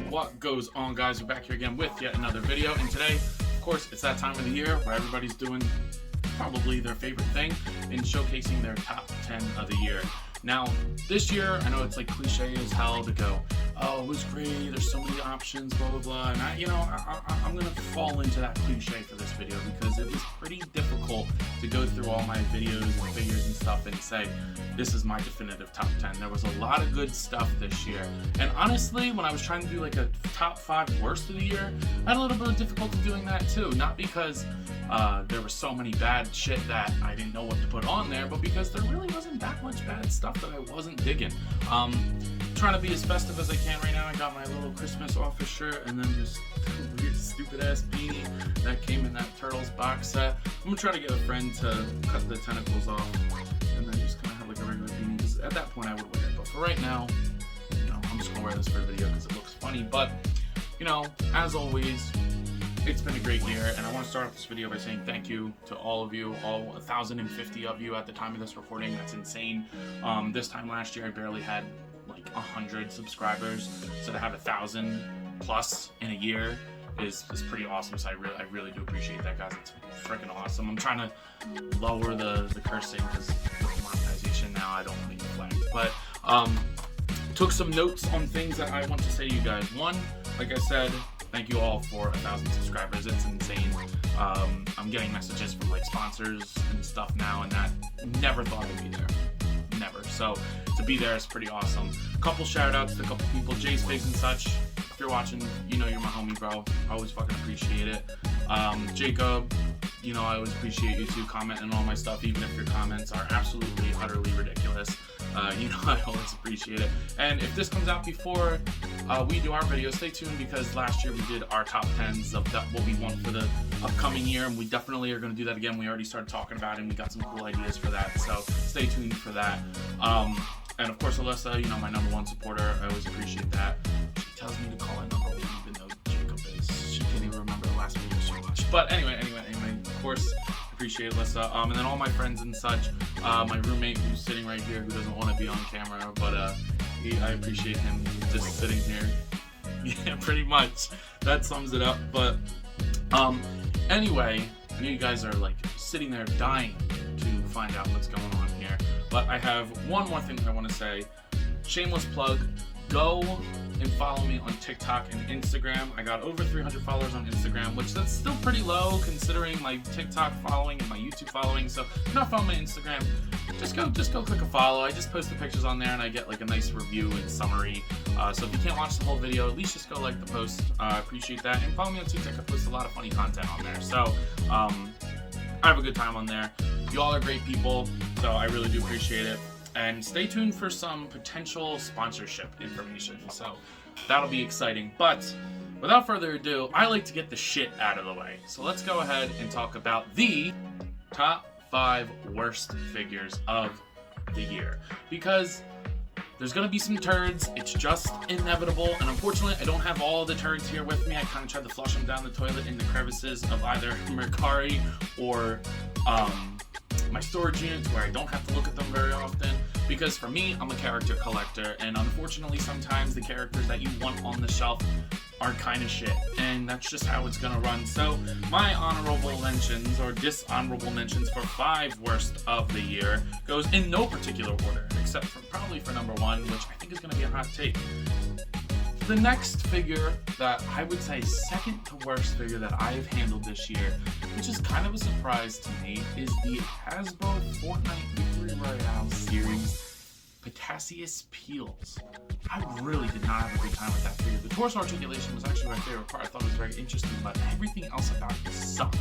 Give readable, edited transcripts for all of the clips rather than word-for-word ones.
What goes on, guys? We're back here again with yet another video, and today, of course, it's that time of the year where everybody's doing probably their favorite thing in showcasing their top 10 of the year. Now, this year, I know it's like cliche as hell to go, oh, it was great, there's so many options, blah, blah, blah, and I'm gonna fall into that cliche for this video because it was pretty difficult to go through all my videos and figures and stuff and say, this is my definitive top 10. There was a lot of good stuff this year, and honestly, when I was trying to do like a top 5 worst of the year, I had a little bit of difficulty doing that too, not because there was so many bad shit that I didn't know what to put on there, but because there really wasn't that much bad stuff that I wasn't digging. Trying to be as festive as I can right now. I got my little Christmas office shirt and then just a weird stupid ass beanie that came in that Turtles box set. I'm gonna try to get a friend to cut the tentacles off and then just kind of have like a regular beanie, because at that point I would wear it, but for right now, you know, I'm just gonna wear this for a video because it looks funny. But you know, as always, it's been a great year, and I want to start off this video by saying thank you to all of you, all 1,050 of you at the time of this recording. That's insane. This time last year, I barely had like 100 subscribers, so to have 1,000 plus in a year is pretty awesome. So I really do appreciate that, guys. It's freaking awesome. I'm trying to lower the cursing because with monetization now, I don't want to get flagged. But took some notes on things that I want to say to you guys. One, like I said, thank you all for 1,000 subscribers. It's insane. I'm getting messages from like sponsors and stuff now, and that never thought I'd be there. Never. So to be there is pretty awesome. A couple shout outs to a couple people, Jay's Pigs and such. If you're watching, you know you're my homie, bro. I always fucking appreciate it. Jacob, you know I always appreciate you too, commenting on all my stuff, even if your comments are absolutely, utterly ridiculous. You know I always appreciate it. And if this comes out before we do our video, stay tuned, because last year we did our top 10s of what we want for the upcoming year, and we definitely are going to do that again. We already started talking about it, and we got some cool ideas for that, so stay tuned for that. And of course, Alyssa, you know, my #1 supporter, I always appreciate that. She tells me to call her #1 even though Jacob is. She can't even remember the last video she watched. But anyway, of course, appreciate Alyssa. And then all my friends and such. My roommate who's sitting right here, who doesn't want to be on camera, but I appreciate him just sitting here. Yeah, pretty much. That sums it up. But anyway, I know you guys are like sitting there dying to find out what's going on here. But I have one more thing that I want to say. Shameless plug. Go and follow me on TikTok and Instagram. I got over 300 followers on Instagram, which that's still pretty low considering my TikTok following and my YouTube following. So if you're not following my Instagram, just go click a follow. I just post the pictures on there and I get like a nice review and summary. So if you can't watch the whole video, at least just go like the post. I appreciate that. And follow me on TikTok. I post a lot of funny content on there. So I have a good time on there. You all are great people, so I really do appreciate it. And stay tuned for some potential sponsorship information, so that'll be exciting. But without further ado, I like to get the shit out of the way. So let's go ahead and talk about the top 5 worst figures of the year. Because there's gonna be some turds, it's just inevitable, and unfortunately I don't have all the turds here with me. I kind of tried to flush them down the toilet in the crevices of either Mercari or my storage units where I don't have to look at them very often, because for me, I'm a character collector, and unfortunately sometimes the characters that you want on the shelf are kind of shit, and that's just how it's gonna run. So my honorable mentions or dishonorable mentions for 5 worst of the year goes in no particular order, except for probably for #1, which I think is gonna be a hot take. The next figure that I would say second to worst figure that I have handled this year, which is kind of a surprise to me, is the Hasbro Fortnite Victory Royale series Potassius Peels. I really did not have a good time with that figure. The torso articulation was actually my favorite part. I thought it was very interesting, but everything else about it sucked.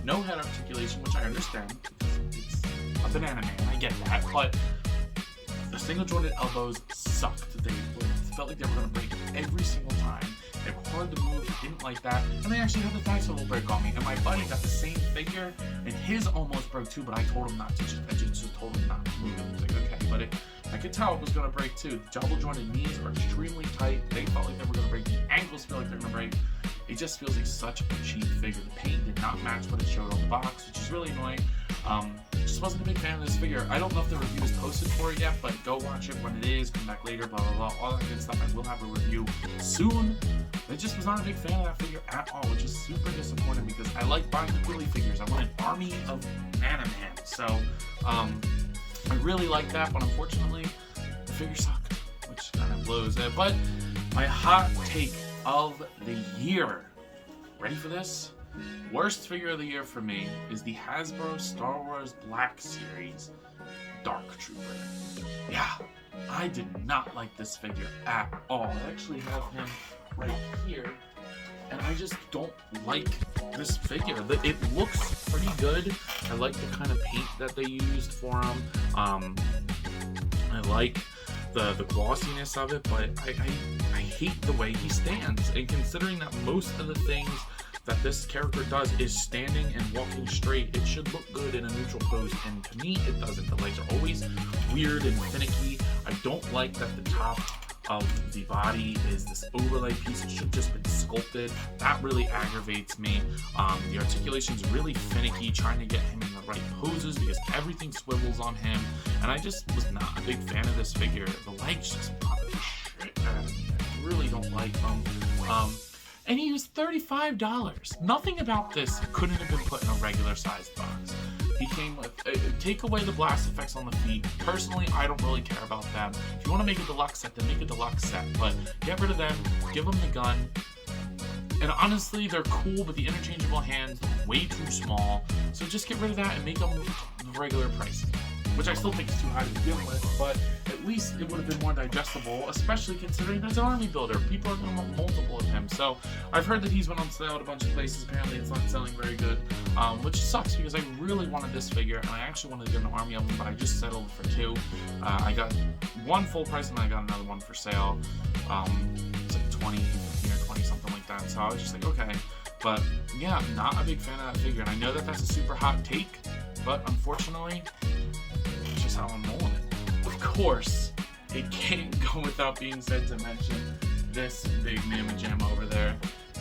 No head articulation, which I understand because it's a banana man, I get that, but the single jointed elbows sucked. They felt like they were going to break every single time. They were hard to move, I didn't like that, and they actually had the thigh swivel break on me. And my buddy got the same figure, and his almost broke too, but I told him not to. I just told him not to move it. I was like, okay, but I could tell it was going to break too. The double jointed knees are extremely tight. They felt like they were going to break. The ankles feel like they're going to break. it just feels like such a cheap figure. The paint did not match what it showed on the box, which is really annoying. Just wasn't a big fan of this figure. I don't know if the review is posted for it yet, but go watch it when it is, come back later, blah, blah, blah, all that good stuff. I will have a review soon. I just was not a big fan of that figure at all, which is super disappointing because I like buying the Billy figures. I want an army of Man. So, I really like that, but unfortunately, the figures suck, which kind of blows it. But my hot take of the year. Ready for this? Worst figure of the year for me is the Hasbro Star Wars Black Series Dark Trooper. Yeah, I did not like this figure at all. I actually have him right here, and I just don't like this figure. It looks pretty good. I like the kind of paint that they used for him. I like the glossiness of it, but I hate the way he stands. And considering that most of the things that this character does is standing and walking straight, it should look good in a neutral pose, and to me it doesn't. The legs are always weird and finicky. I don't like that the top of the body is this overlay piece. It should just been sculpted. That really aggravates me. The articulation's really finicky, trying to get him in the right poses because everything swivels on him, and I just was not a big fan of this figure. The legs just bother the shit out of me. I really don't like them. And he was $35. Nothing about this couldn't have been put in a regular sized box. He came with, take away the blast effects on the feet. Personally, I don't really care about them. If you want to make a deluxe set, then make a deluxe set. But get rid of them, give them the gun. And honestly, they're cool, but the interchangeable hands are way too small. So just get rid of that and make them the regular price. Which I still think is too high to begin with, but at least it would have been more digestible, especially considering there's an army builder. People are going to want multiple of him. So I've heard that he's been on sale at a bunch of places. Apparently it's not selling very good, which sucks because I really wanted this figure, and I actually wanted to get an army of them, but I just settled for two. I got one full price, and I got another one for sale. It's like 20, 15 or 20, something like that. So I was just like, okay. But yeah, not a big fan of that figure, and I know that that's a super hot take, but unfortunately, how I'm rolling it. Of course, it can't go without being said to mention this big mamma jamma over there,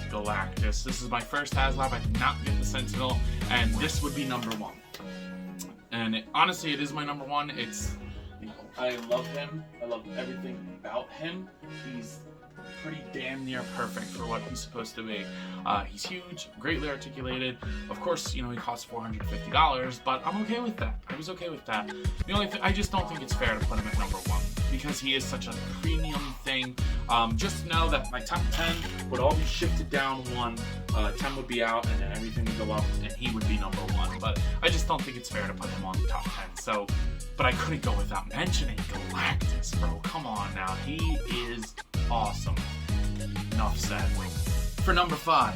Galactus. This is my first HasLab. I did not get the Sentinel, and this would be number one. And honestly, it is my number one. It's, you know, I love him. I love everything about him. He's pretty damn near perfect for what he's supposed to be. He's huge, greatly articulated. Of course, you know, he costs $450, but I'm okay with that. I was okay with that. The only thing, I just don't think it's fair to put him at number one because he is such a premium thing. Just know that my top 10 would all be shifted down one. 10 would be out, and then everything would go up, and he would be number one. But I just don't think it's fair to put him on the top 10. So, but I couldn't go without mentioning Galactus, bro. Come on now, he is awesome. Enough said. For number 5,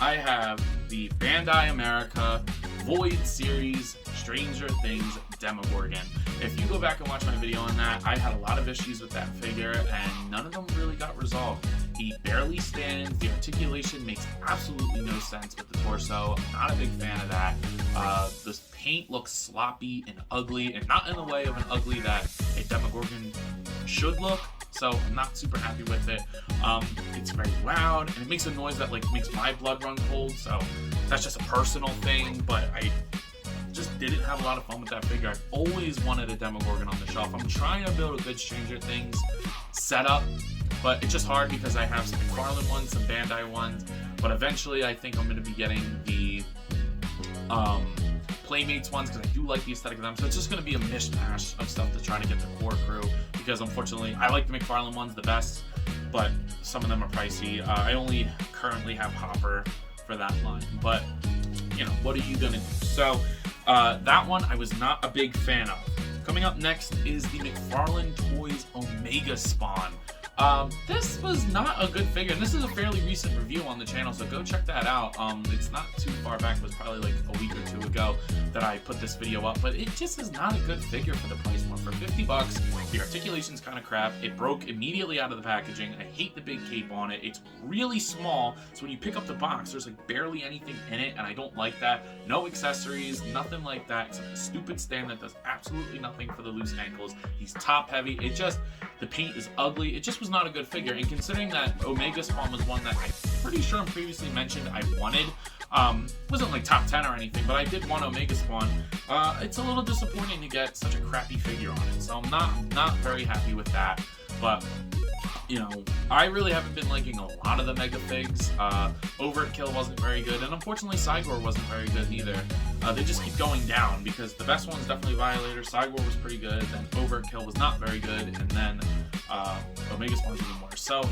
I have the Bandai America Void Series Stranger Things Demogorgon. If you go back and watch my video on that, I had a lot of issues with that figure, and none of them really got resolved. He barely stands. The articulation makes absolutely no sense with the torso. I'm not a big fan of that. The paint looks sloppy and ugly, and not in the way of an ugly that a Demogorgon should look. So I'm not super happy with it. It's very loud, and it makes a noise that like makes my blood run cold. So that's just a personal thing, but I just didn't have a lot of fun with that figure. I've always wanted a Demogorgon on the shelf. I'm trying to build a good Stranger Things setup, but it's just hard because I have some McFarlane ones, some Bandai ones, but eventually I think I'm going to be getting the Playmates ones because I do like the aesthetic of them. So it's just going to be a mishmash of stuff to try to get the core crew because unfortunately I like the McFarlane ones the best, but some of them are pricey. I only currently have Hopper for that line, but you know, what are you going to do? So that one I was not a big fan of. Coming up next is the McFarland Toys Omega Spawn. This was not a good figure, and this is a fairly recent review on the channel, so go check that out. It's not too far back, it was probably like a week or two ago that I put this video up, but it just is not a good figure for the price point. For 50 bucks, the articulation's kind of crap. It broke immediately out of the packaging. I hate the big cape on it. It's really small, so when you pick up the box, there's like barely anything in it, and I don't like that. No accessories, nothing like that, except a stupid stand that does absolutely nothing for the loose ankles. He's top heavy. It just, The paint is ugly. It just was not a good figure. And considering that Omega Spawn was one that I'm pretty sure I previously mentioned I wanted, wasn't like top 10 or anything, but I did want Omega Spawn. It's a little disappointing to get such a crappy figure on it, so I'm not very happy with that. But you know, I really haven't been liking a lot of the Mega Figs. Overkill wasn't very good, and unfortunately Cygor wasn't very good either. They just keep going down, because the best one is definitely Violator. Cygor was pretty good, then Overkill was not very good, and then Omega Spawn's even worse. So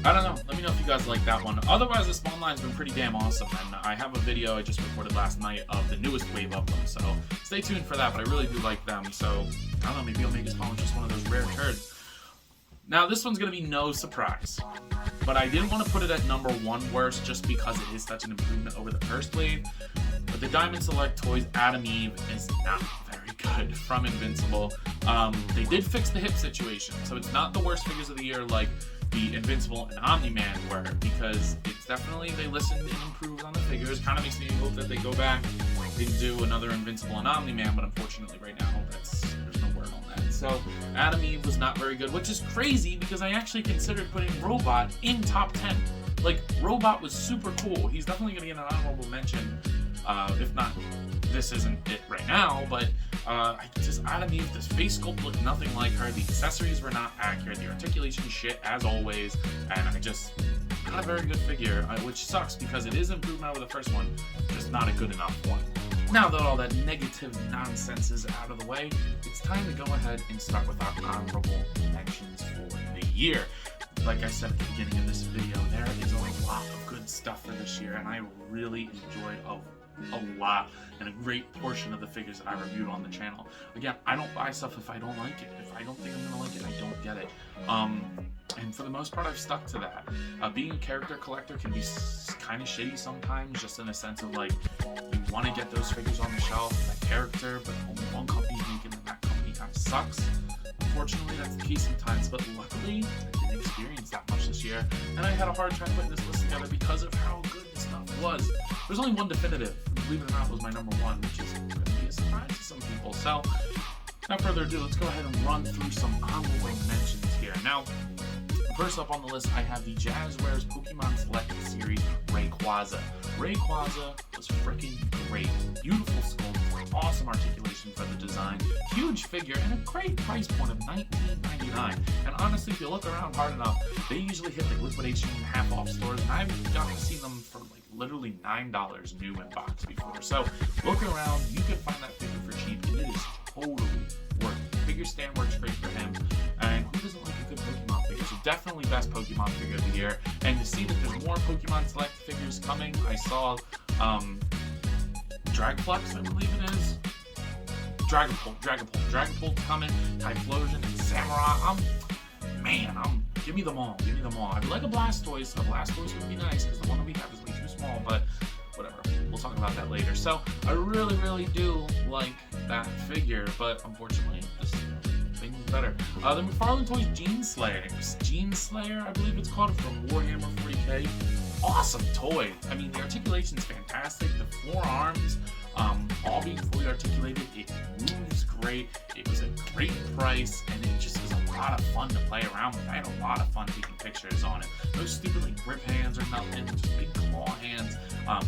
I don't know. Let me know if you guys like that one. Otherwise, the Spawn line's been pretty damn awesome, and I have a video I just recorded last night of the newest wave of them, so stay tuned for that, but I really do like them, so I don't know, maybe Omega Spawn was just one of those rare turds. Now, this one's going to be no surprise, but I didn't want to put it at number 1 worst just because it is such an improvement over the first wave. But the Diamond Select Toys Adam Eve is not very good from Invincible. They did fix the hip situation, so it's not the worst figures of the year like the Invincible and Omni-Man were, because it's definitely, they listened and improved on the figures. Kind of makes me hope that they go back and do another Invincible and Omni-Man, but unfortunately right now there's no word on that. So Adam Eve was not very good, which is crazy because I actually considered putting Robot in top 10. Like, Robot was super cool. He's definitely going to get an honorable mention, if not, this isn't it right now, but Adam Eve, this face sculpt looked nothing like her, the accessories were not accurate, the articulation shit as always, and not a very good figure, which sucks because it is improvement over the first one, just not a good enough one. Now that all that negative nonsense is out of the way, it's time to go ahead and start with our honorable mentions for the year. Like I said at the beginning of this video, there is a lot of good stuff for this year, and I really enjoyed a lot and a great portion of the figures that I reviewed on the channel. Again, I don't buy stuff if I don't like it. If I don't think I'm gonna like it, I don't get it. And for the most part, I've stuck to that. Being a character collector can be kind of shitty sometimes, just in a sense of like, you want to get those figures on the shelf, that character, but only one company's making them, that company kind of sucks. Unfortunately, that's the case sometimes, but luckily, I didn't experience that much this year, and I had a hard time putting this list together because of how good the stuff was. There's only one definitive, believe it or not, was my number 1, which is going to be a surprise to some people. So, without further ado, let's go ahead and run through some honorable mentions here. Now, first up on the list, I have the Jazzwares Pokemon Select Series Rayquaza. Rayquaza was freaking great. Beautiful sculpt, awesome articulation for the design, huge figure, and a great price point of $19.99. And honestly, if you look around hard enough, they usually hit like liquidation, half-off stores, and I've gotten to see them for like literally $9 new in box before. So look around, you can find that figure for cheap, and it is totally worth it. Figure stand works great for him, and who doesn't like a good Pokemon figure? So definitely best Pokemon figure of the year. And to see that there's more Pokemon Select figures coming, I saw Dragapult, I believe it is. Dragapult's coming, Typhlosion, and Samurai. Give me them all, I'd like a Blastoise. A Blastoise would be nice, because the one that we have is way too small, but whatever. We'll talk about that later. So, I really, really do like that figure, but unfortunately, just things better. The McFarland Toys Gene Slayer, I believe it's called, from Warhammer 40k. Awesome toy. I mean, the articulation's fantastic. The forearms, all being fully articulated. It moves great. It was a great price, and it just was a lot of fun to play around with. I had a lot of fun taking pictures on it. No stupid like grip hands or nothing, just big claw hands.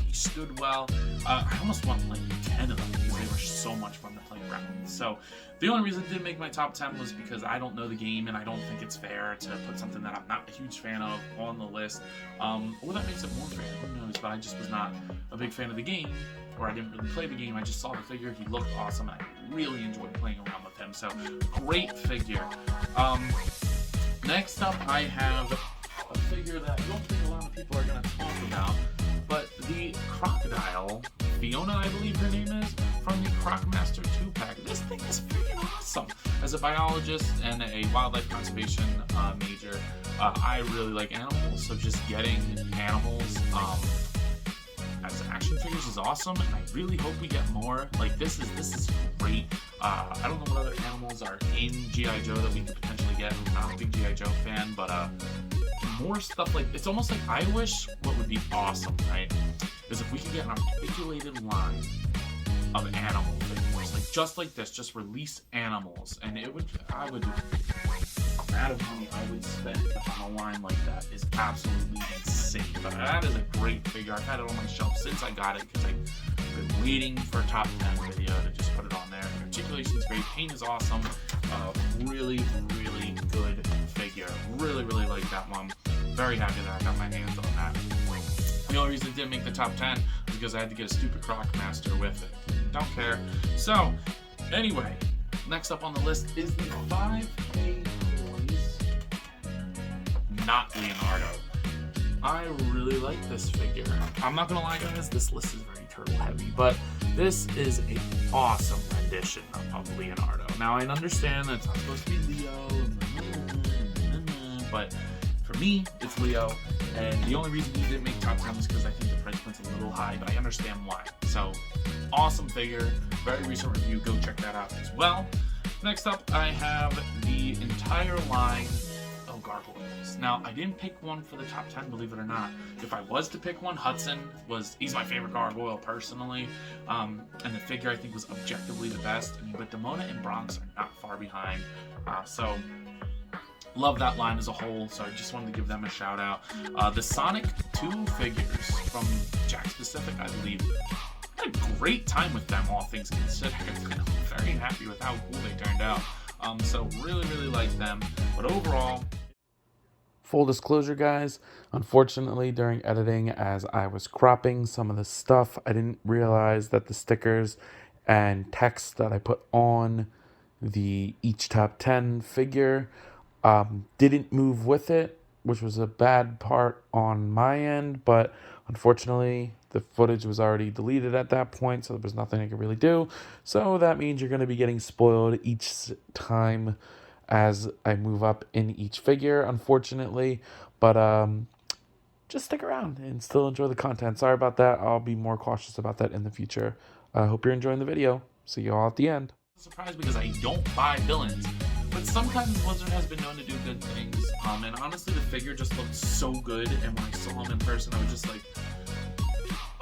He stood well. I almost want like 10 of them because they were so much fun to play around with. So the only reason it didn't make my top 10 was because I don't know the game, and I don't think it's fair to put something that I'm not a huge fan of on the list. Or that makes it more fair, who knows, but I just was not a big fan of the game, or I didn't really play the game. I just saw the figure, he looked awesome, and I really enjoyed playing around with him, so great figure. Next up, I have a figure that I don't think a lot of people are going to talk about, but the Crocodile, Fiona I believe her name is, from the Crocmaster 2-pack. This thing is freaking awesome. As a biologist and a wildlife conservation major, I really like animals, so just getting animals as action figures is awesome, and I really hope we get more. Like, this is great. I don't know what other animals are in G.I. Joe that we could potentially get. I'm not a big G.I. Joe fan, but more stuff like, it's almost like, I wish what would be awesome, right, is if we could get an articulated line of animal figures, like just like this, just release animals, and I would amount of money I would spend on a line like that is absolutely insane. But that is a great figure. I've had it on my shelf since I got it because I've been waiting for a top 10 video to just put it on there. The articulation's great, paint is awesome, really good figure. Really like that one. Very happy that I got my hands on that. The only reason it didn't make the top 10 was because I had to get a stupid Croc Master with it. Don't care. So, anyway, next up on the list is the 5K Toys, not Leonardo. I really like this figure. I'm not gonna lie, guys, this list is very turtle heavy, but this is an awesome rendition of Leonardo. Now, I understand that it's not supposed to be Leo, but for me, it's Leo, and the only reason he didn't make top 10 was because I think the price point's a little high, but I understand why. So, awesome figure, very recent review, go check that out as well. Next up, I have the entire line of gargoyles. Now, I didn't pick one for the top 10, believe it or not. If I was to pick one, he's my favorite gargoyle personally, and the figure I think was objectively the best. I mean, but Demona and Bronx are not far behind, so love that line as a whole, so I just wanted to give them a shout out. The Sonic 2 figures from Jack Specific, I believe, I had a great time with them, all things considered. I'm very happy with how cool they turned out. So really like them. But overall, full disclosure, guys, unfortunately during editing, as I was cropping some of the stuff, I didn't realize that the stickers and text that I put on the each top 10 figure didn't move with it, which was a bad part on my end, but unfortunately the footage was already deleted at that point, so there was nothing I could really do. So that means you're going to be getting spoiled each time as I move up in each figure, unfortunately, but just stick around and still enjoy the content. Sorry about that. I'll be more cautious about that in the future. I hope you're enjoying the video. See you all at the end. I'm surprised because I don't buy villains, but sometimes Blizzard has been known to do good things, and honestly the figure just looked so good, and when I saw him in person I was just like,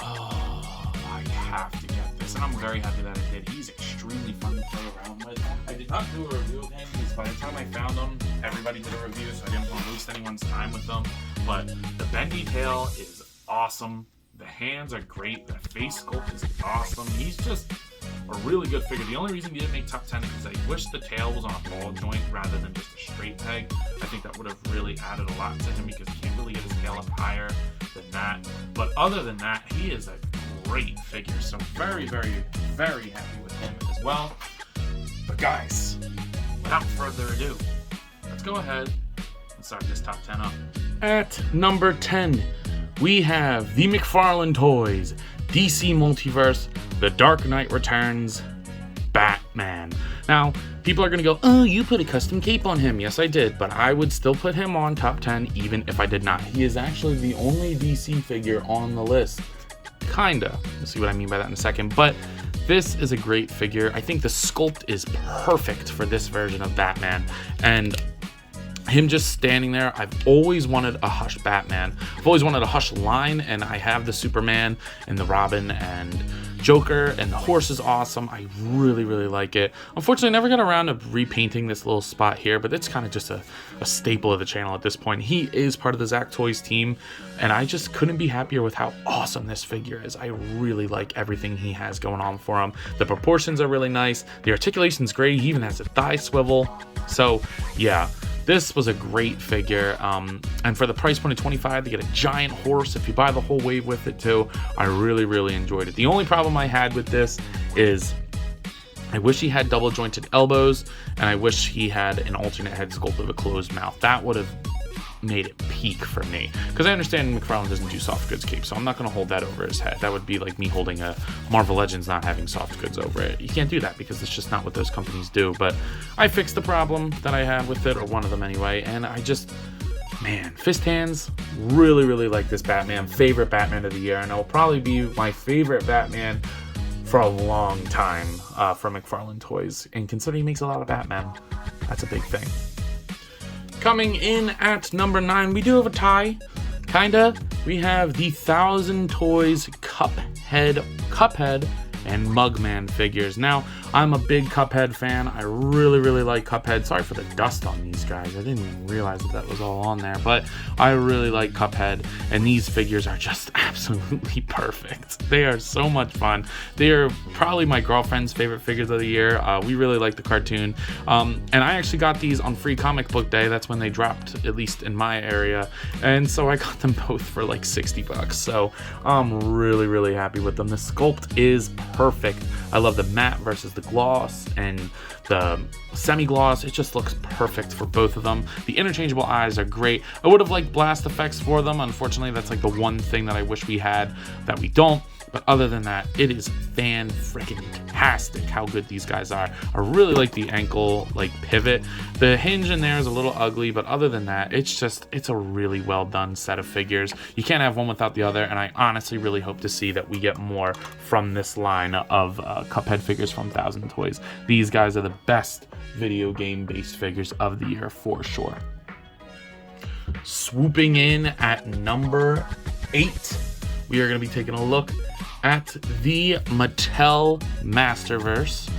oh, I have to get this, and I'm very happy that I did. He's extremely fun to play around with. I did not do a review of him because by the time I found him, everybody did a review, so I didn't want to waste anyone's time with them, but the bendy tail is awesome, the hands are great, the face sculpt is awesome, he's just a really good figure. The only reason he didn't make top 10 is because I wish the tail was on a ball joint rather than just a straight peg. I think that would have really added a lot to him because he can't really get his tail up higher than that. But other than that, he is a great figure. So very happy with him as well. But guys, without further ado, let's go ahead and start this top 10 up. At number 10, we have the McFarland Toys DC Multiverse The Dark Knight Returns Batman. Now, people are going to go, oh, you put a custom cape on him. Yes, I did, but I would still put him on top 10 even if I did not. He is actually the only DC figure on the list. Kinda. You'll see what I mean by that in a second, but this is a great figure. I think the sculpt is perfect for this version of Batman, and him just standing there, I've always wanted a Hush Batman. I've always wanted a Hush line, and I have the Superman and the Robin and Joker, and the horse is awesome. I really like it. Unfortunately, I never got around to repainting this little spot here, but it's kind of just a staple of the channel at this point. He is part of the ZaccToys team, and I just couldn't be happier with how awesome this figure is. I really like everything he has going on for him. The proportions are really nice. The articulation's great. He even has a thigh swivel. So, yeah. This was a great figure, and for the price point of $25 to get a giant horse, if you buy the whole wave with it too, I really enjoyed it. The only problem I had with this is I wish he had double jointed elbows, and I wish he had an alternate head sculpt of a closed mouth. That would have made it peak for me, because I understand McFarlane doesn't do soft goods cape, so I'm not going to hold that over his head. That would be like me holding a Marvel Legends not having soft goods over it. You can't do that because it's just not what those companies do. But I fixed the problem that I had with it, or one of them anyway, and I just, man, fist hands, really like this Batman. Favorite Batman of the year, and it will probably be my favorite Batman for a long time from McFarland Toys, and considering he makes a lot of Batman, that's a big thing. Coming in at number 9, we do have a tie, kinda. We have the 1000 Toys Cuphead and Mugman figures. Now, I'm a big Cuphead fan. I really like Cuphead. Sorry for the dust on these guys. I didn't even realize that was all on there, but I really like Cuphead, and these figures are just absolutely perfect. They are so much fun. They are probably my girlfriend's favorite figures of the year. We really like the cartoon, and I actually got these on Free Comic Book Day. That's when they dropped, at least in my area, and so I got them both for like 60 bucks. So I'm really happy with them. The sculpt is perfect. I love the matte versus the gloss and the semi-gloss. It just looks perfect for both of them. The interchangeable eyes are great. I would have liked blast effects for them. Unfortunately, that's like the one thing that I wish we had that we don't. But other than that, it is fan-freaking-tastic how good these guys are. I really like the ankle like pivot. The hinge in there is a little ugly, but other than that, it's a really well done set of figures. You can't have one without the other, and I honestly really hope to see that we get more from this line of Cuphead figures from ZaccToys. These guys are the best video game-based figures of the year for sure. Swooping in at number 8, we are going to be taking a look at the Mattel Masterverse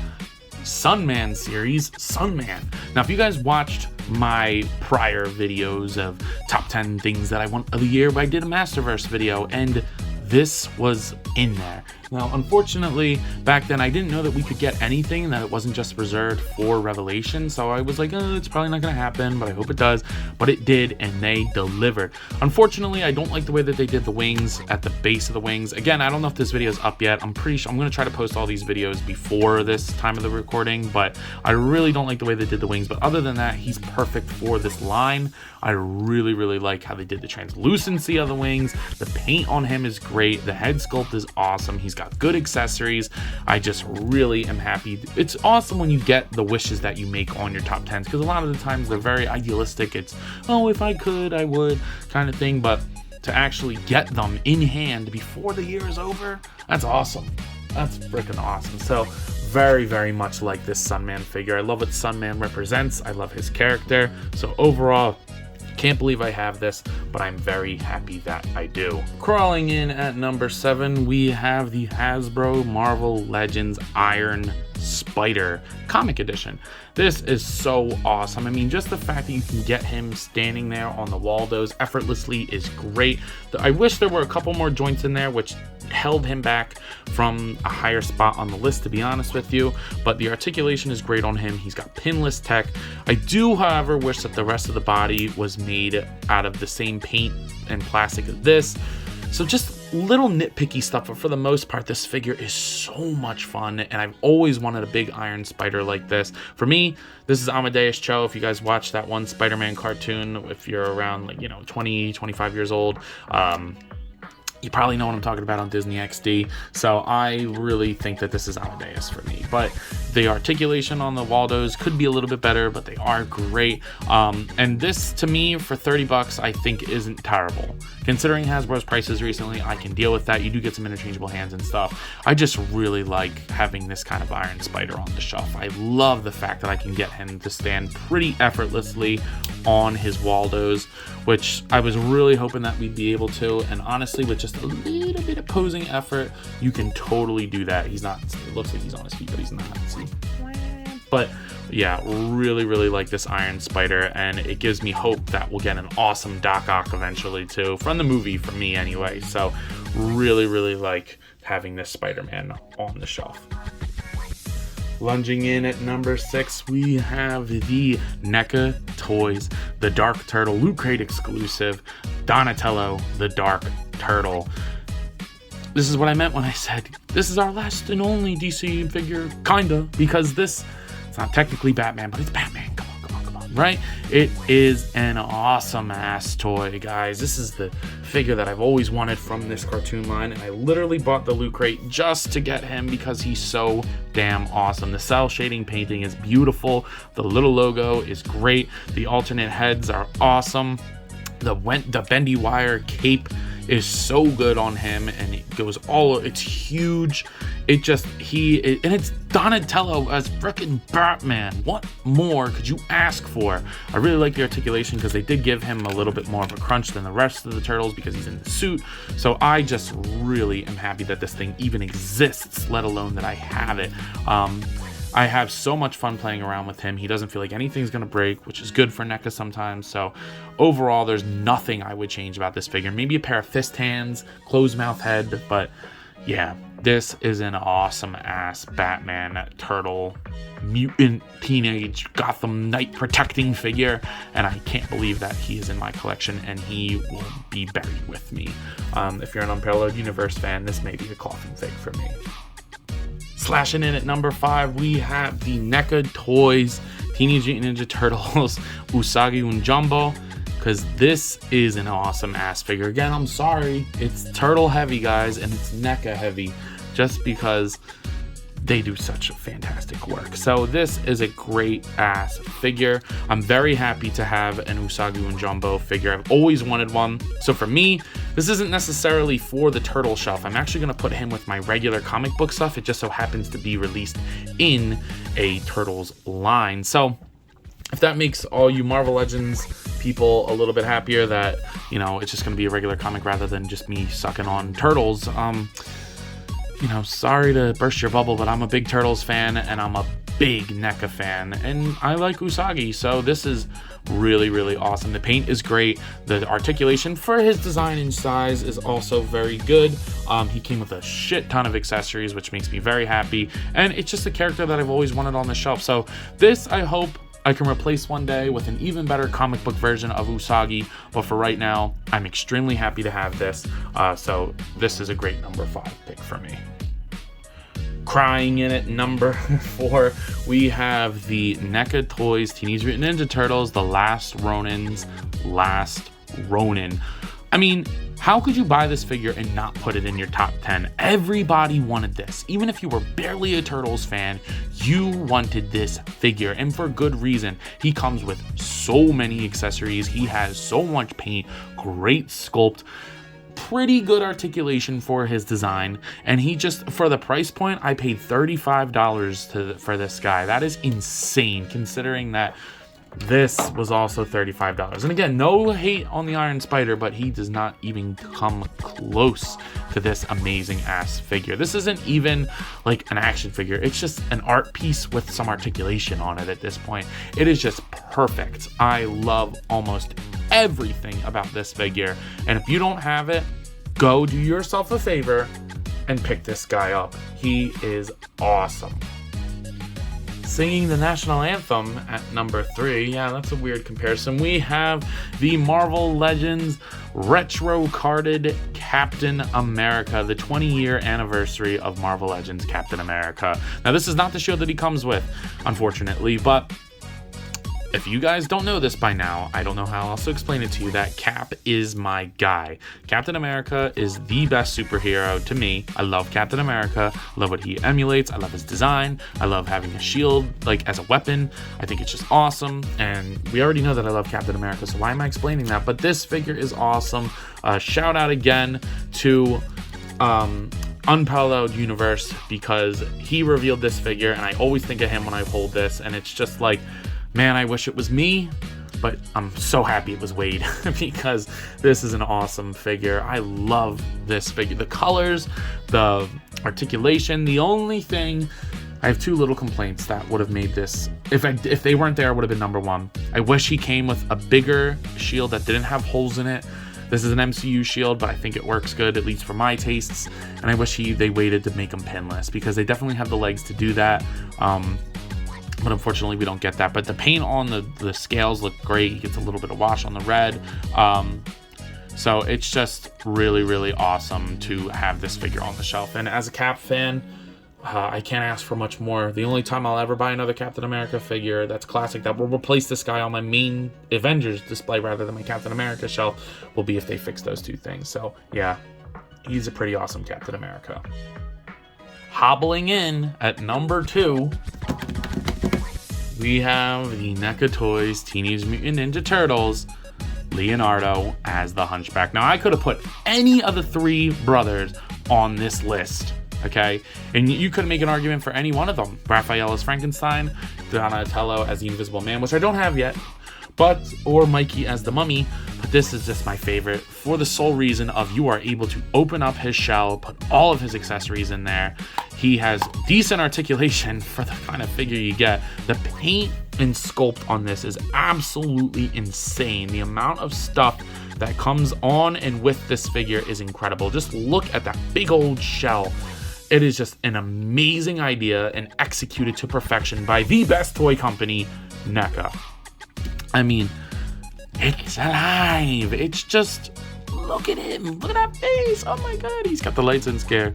Sunman series, Sunman. Now, if you guys watched my prior videos of top 10 things that I want of the year, I did a Masterverse video, and this was in there. Now, unfortunately, back then I didn't know that we could get anything, that it wasn't just reserved for Revelation, so I was like, it's probably not gonna happen, but I hope it does. But it did, and they delivered. Unfortunately, I don't like the way that they did the wings at the base of the wings. Again, I don't know if this video is up yet. I'm pretty sure I'm gonna try to post all these videos before this time of the recording, but I really don't like the way they did the wings. But other than that, he's perfect for this line. I really like how they did the translucency of the wings. The paint on him is great. The head sculpt is awesome. He's got good accessories. I just really am happy. It's awesome when you get the wishes that you make on your top 10s, because a lot of the times they're very idealistic. It's, oh, if I could, I would kind of thing. But to actually get them in hand before the year is over, that's awesome. That's freaking awesome. So very much like this Sunman figure. I love what Sunman represents. I love his character. So overall, can't believe I have this, but I'm very happy that I do. Crawling in at number 7, we have the Hasbro Marvel Legends Iron Spider comic edition. This is so awesome. I mean, just the fact that you can get him standing there on the Waldos effortlessly is great. I wish there were a couple more joints in there, which held him back from a higher spot on the list, to be honest with you, but the articulation is great on him. He's got pinless tech. I do, however, wish that the rest of the body was made out of the same paint and plastic as this. So just little nitpicky stuff, but for the most part, this figure is so much fun, and I've always wanted a big Iron Spider like this. For me, this is Amadeus Cho. If you guys watch that one Spider-Man cartoon, if you're around, like, 20, 25 years old, you probably know what I'm talking about on Disney XD. So I really think that this is Amadeus for me. But the articulation on the Waldos could be a little bit better, but they are great. And this, to me, for 30 bucks, I think isn't terrible. Considering Hasbro's prices recently, I can deal with that. You do get some interchangeable hands and stuff. I just really like having this kind of Iron Spider on the shelf. I love the fact that I can get him to stand pretty effortlessly on his Waldos, which I was really hoping that we'd be able to. And honestly, with just a little bit of posing effort, you can totally do that. He's not, it looks like he's on his feet, but he's not. See? But yeah, really like this Iron Spider, and it gives me hope that we'll get an awesome Doc Ock eventually too, from the movie, for me anyway. So really like having this Spider-Man on the shelf. Lunging in at number 6, we have the Neca Toys, the Dark Turtle Loot Crate exclusive, Donatello, the Dark Turtle. This is what I meant when I said this is our last and only DC figure, kinda, because it's not technically Batman, but it's Batman. Come on, right? It is an awesome ass toy, guys. This is the figure that I've always wanted from this cartoon line, and I literally bought the Loot Crate just to get him because he's so damn awesome. The cell shading painting is beautiful. The little logo is great. The alternate heads are awesome. The bendy wire cape is so good on him, and it goes all, it's huge. It just, and it's Donatello as freaking Batman. What more could you ask for? I really like the articulation because they did give him a little bit more of a crunch than the rest of the turtles because he's in the suit. So I just really am happy that this thing even exists, let alone that I have it. I have so much fun playing around with him. He doesn't feel like anything's gonna break, which is good for NECA sometimes. So overall, there's nothing I would change about this figure. Maybe a pair of fist hands, closed mouth head, but yeah, this is an awesome ass Batman turtle mutant teenage Gotham Knight protecting figure, and I can't believe that he is in my collection and he will be buried with me. If you're an Unparalleled Universe fan, this may be a coffin fig for me. Slashing in at number 5, we have the NECA Toys Teenage Mutant Ninja Turtles Usagi Jumbo, because this is an awesome ass figure. Again, I'm sorry, it's turtle heavy, guys, and it's NECA heavy, just because they do such fantastic work. So this is a great ass figure. I'm very happy to have an Usagi Jumbo figure. I've always wanted one. So for me, this isn't necessarily for the turtle shelf. I'm actually gonna put him with my regular comic book stuff. It just so happens to be released in a Turtles line. So if that makes all you Marvel Legends people a little bit happier that, you know, it's just gonna be a regular comic rather than just me sucking on Turtles, you know, sorry to burst your bubble, but I'm a big Turtles fan and I'm a big NECA fan, and I like Usagi, so this is really, really awesome. The paint is great. The articulation for his design and size is also very good. He came with a shit ton of accessories, which makes me very happy, and it's just a character that I've always wanted on the shelf. So this, I hope I can replace one day with an even better comic book version of Usagi, but for right now, I'm extremely happy to have this. So this is a great number 5 pick for me. Crying in at number 4, we have the NECA Toys Teenage Mutant Ninja Turtles, The Last Ronin's Last Ronin. I mean, how could you buy this figure and not put it in your top 10? Everybody wanted this. Even if you were barely a Turtles fan, you wanted this figure, and for good reason. He comes with so many accessories. He has so much paint, great sculpt, pretty good articulation for his design, and he just, for the price point, I paid $35 for this guy. That is insane, considering that this was also $35. And again, no hate on the Iron Spider, but he does not even come close to this amazing ass figure. This isn't even like an action figure. It's just an art piece with some articulation on it at this point. It is just perfect. I love almost everything about this figure, and if you don't have it, go do yourself a favor and pick this guy up. He is awesome. Singing the national anthem at number 3, yeah, that's a weird comparison. We have the Marvel Legends retro carded Captain America, the 20-year anniversary of Marvel Legends Captain America. Now, this is not the shield that he comes with, unfortunately, but if you guys don't know this by now, I don't know how else to explain it to you, that Cap is my guy. Captain America is the best superhero to me. I love Captain America. I love what he emulates. I love his design. I love having a shield like as a weapon. I think it's just awesome. And we already know that I love Captain America, so why am I explaining that? But this figure is awesome. Shout out again to Unparalleled Universe, because he revealed this figure, and I always think of him when I hold this, and it's just like, man, I wish it was me, but I'm so happy it was Wade because this is an awesome figure. I love this figure. The colors, the articulation. The only thing, I have 2 little complaints that would have made this, if they weren't there, would have been number 1. I wish he came with a bigger shield that didn't have holes in it. This is an MCU shield, but I think it works good, at least for my tastes. And I wish they waited to make him pinless, because they definitely have the legs to do that. But unfortunately we don't get that. But the paint on the scales look great. He gets a little bit of wash on the red. So it's just really, really awesome to have this figure on the shelf. And as a Cap fan, I can't ask for much more. The only time I'll ever buy another Captain America figure that's classic, that will replace this guy on my main Avengers display rather than my Captain America shelf, will be if they fix those 2 things. So yeah, he's a pretty awesome Captain America. Hobbling in at number 2, we have the NECA Toys Teenage Mutant Ninja Turtles Leonardo as the Hunchback. Now, I could have put any of the 3 brothers on this list, okay? And you could make an argument for any one of them. Raphael as Frankenstein, Donatello as the Invisible Man, which I don't have yet, or Mikey as the Mummy. But this is just my favorite for the sole reason of you are able to open up his shell, put all of his accessories in there. He has decent articulation for the kind of figure you get. The paint and sculpt on this is absolutely insane. The amount of stuff that comes on and with this figure is incredible. Just look at that big old shell. It is just an amazing idea and executed to perfection by the best toy company, Neca. I mean, it's alive. It's just, look at him. Look at that face. Oh my God, he's got the lights in stare.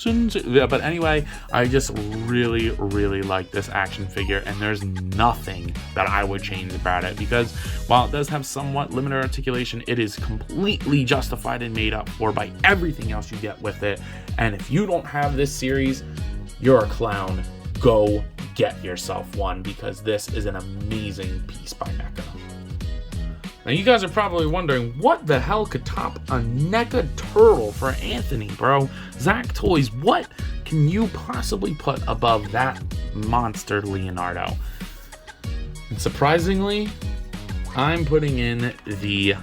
Yeah, but anyway, I just really like this action figure, and there's nothing that I would change about it, because while it does have somewhat limited articulation, it is completely justified and made up for by everything else you get with it. And if you don't have this series, you're a clown. Go get yourself one, because this is an amazing piece by Neca. Now, you guys are probably wondering, what the hell could top a Neca turtle for Anthony, bro? ZaccToys, what can you possibly put above that monster Leonardo? And surprisingly, I'm putting in the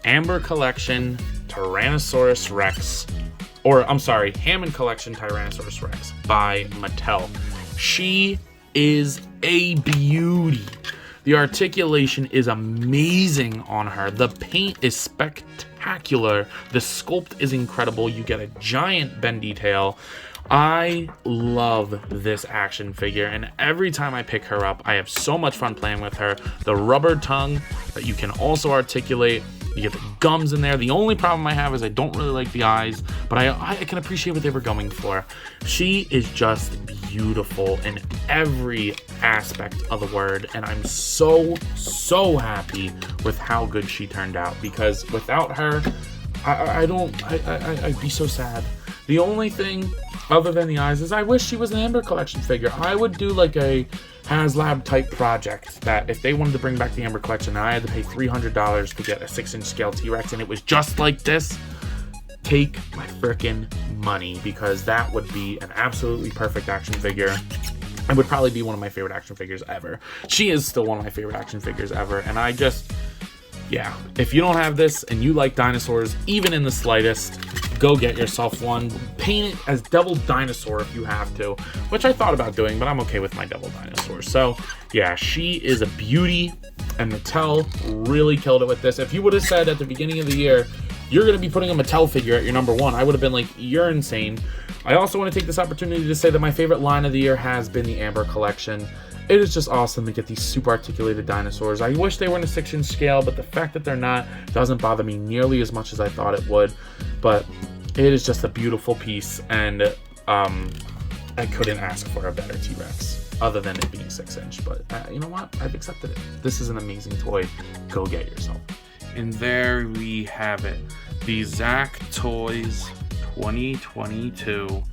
Amber Collection Tyrannosaurus Rex, Hammond Collection Tyrannosaurus Rex by Mattel. She is a beauty. The articulation is amazing on her. The paint is spectacular. The sculpt is incredible. You get a giant bendy tail. I love this action figure, and every time I pick her up, I have so much fun playing with her. The rubber tongue that you can also articulate. You get the gums in there. The only problem I have is I don't really like the eyes, but I can appreciate what they were going for. She is just beautiful in every aspect of the word, and I'm so happy with how good she turned out, because without her, I'd be so sad. The only thing other than the eyes is I wish she was an Amber Collection figure. I would do like a HasLab type project that if they wanted to bring back the Amber Collection and I had to pay $300 to get a 6-inch scale T-Rex and it was just like this, take my frickin' money, because that would be an absolutely perfect action figure. It would probably be one of my favorite action figures ever. She is still one of my favorite action figures ever, and I just, yeah, if you don't have this and you like dinosaurs, even in the slightest, go get yourself one. Paint it as Devil Dinosaur if you have to, which I thought about doing, but I'm okay with my Devil Dinosaur. So yeah, she is a beauty, and Mattel really killed it with this. If you would have said at the beginning of the year, you're going to be putting a Mattel figure at your number 1, I would have been like, you're insane. I also want to take this opportunity to say that my favorite line of the year has been the Amber Collection. It is just awesome to get these super articulated dinosaurs. I wish they were in a 6-inch scale, but the fact that they're not doesn't bother me nearly as much as I thought it would. But it is just a beautiful piece, and I couldn't ask for a better T-Rex other than it being 6-inch. But you know what? I've accepted it. This is an amazing toy. Go get yourself. And there we have it. The ZaccToys 2022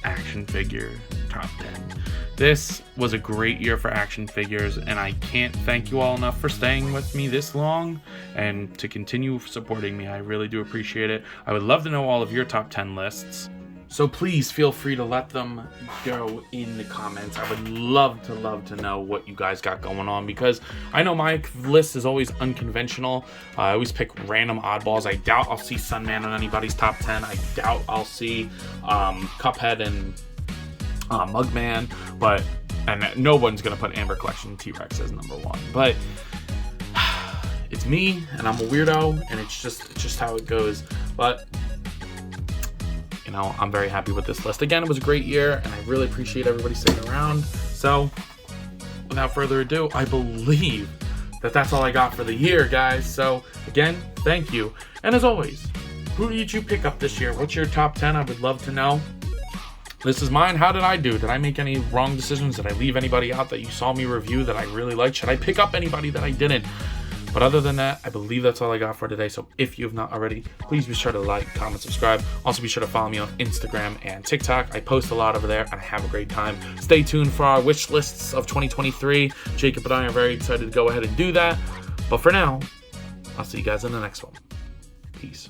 action figure top 10. This was a great year for action figures, and I can't thank you all enough for staying with me this long and to continue supporting me. I really do appreciate it. I would love to know all of your top 10 lists, so please feel free to let them go in the comments. I would love to know what you guys got going on, because I know my list is always unconventional. I always pick random oddballs. I doubt I'll see Sunman on anybody's top 10. I doubt I'll see Cuphead and Mugman, and no one's gonna put Amber Collection T-Rex as number 1. But it's me, and I'm a weirdo, and it's just how it goes. But you know, I'm very happy with this list. Again, it was a great year, and I really appreciate everybody sticking around. So, without further ado, I believe that that's all I got for the year, guys. So, again, thank you. And as always, who did you pick up this year? What's your top 10? I would love to know. This is mine. How did I do? Did I make any wrong decisions? Did I leave anybody out that you saw me review that I really liked? Should I pick up anybody that I didn't? But other than that, I believe that's all I got for today. So if you have not already, please be sure to like, comment, subscribe. Also be sure to follow me on Instagram and TikTok. I post a lot over there and I have a great time. Stay tuned for our wish lists of 2023. Jacob and I are very excited to go ahead and do that. But for now, I'll see you guys in the next one. Peace.